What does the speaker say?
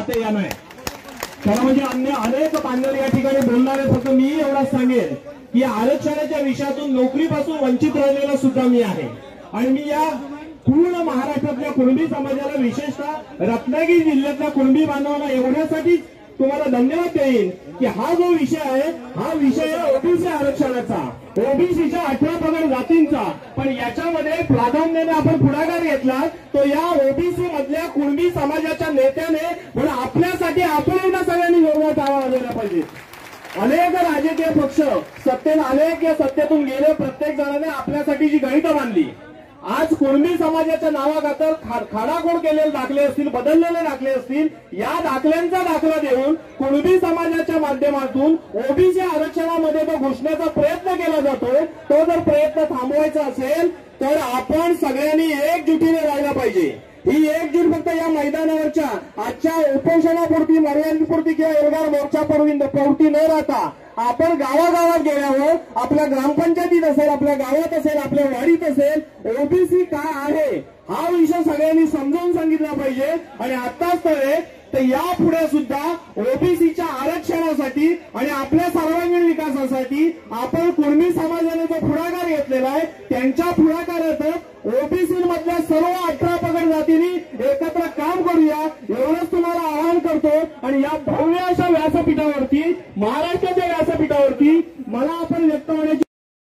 बातें या नाही. त्याला म्हणजे अन्य अनेक पानगळ या ठिकाणी बोलणारे, फक्त मी एवढाच सांगेन की आरक्षणाच्या विषयातून नोकरीपासून वंचित राहिलेला सुद्धा मी आहे. आणि मी या पूर्ण महाराष्ट्रातल्या कुणबी समाजाला, विशेषतः रत्नागिरी जिल्ह्यातल्या कुणबी बांधवांना एवढ्यासाठी तुम्हाला धन्यवाद देईन की हा जो विषय आहे, हा विषय आहे ओबीसी आरक्षणाचा, ओबीसीच्या 18 पगड जातींचा. पण याच्यामध्ये प्राधान्याने आपण पुढाकार घेतला तो या ओबीसी मधल्या कुणबी समाजाच्या नेत्याने, म्हणून आपल्यासाठी आपल्याला सगळ्यांनी जोरदार टाळ्या वाजवल्या पाहिजे. अनेक राजकीय पक्ष सत्तेत आले की सत्तेतून गेले, प्रत्येक जणाने आपल्यासाठी जी गणितं बांधली. आज कुणबी समाजाच्या नावाखातर खाडाखोड केलेले दाखले असतील, बदललेले दाखले असतील, या दाखल्यांचा दाखला देऊन कुणबी समाजाच्या माध्यमातून ओबीसी आरक्षणामध्ये जो घुसण्याचा प्रयत्न केला जातो, तो जर प्रयत्न थांबवायचा असेल तर आपण सगळ्यांनी एकजुटीने राहायला पाहिजे. ही एकजूट फक्त या मैदानावरच्या आजच्या उपोषणापुरती, मर्यादेपुरती किंवा एल्गार मोर्चापुरती न राहता आपण गावागावात गेल्यावर, आपल्या ग्रामपंचायतीत असेल, आपल्या गावात असेल, आपल्या वाडीत असेल, ओबीसी काय आहे हा विषय सगळ्यांनी समजावून सांगितला पाहिजे. आणि आताच तर यापुढे सुद्धा ओबीसीच्या आरक्षणासाठी आणि आपल्या सर्वांगीण विकासासाठी आपण कुणबी समाजाने जो पुढाकार घेतलेला आहे, त्यांच्या पुढाकारात ओबीसी मधल्या सर्व 18 पगड जातींनी एकत्र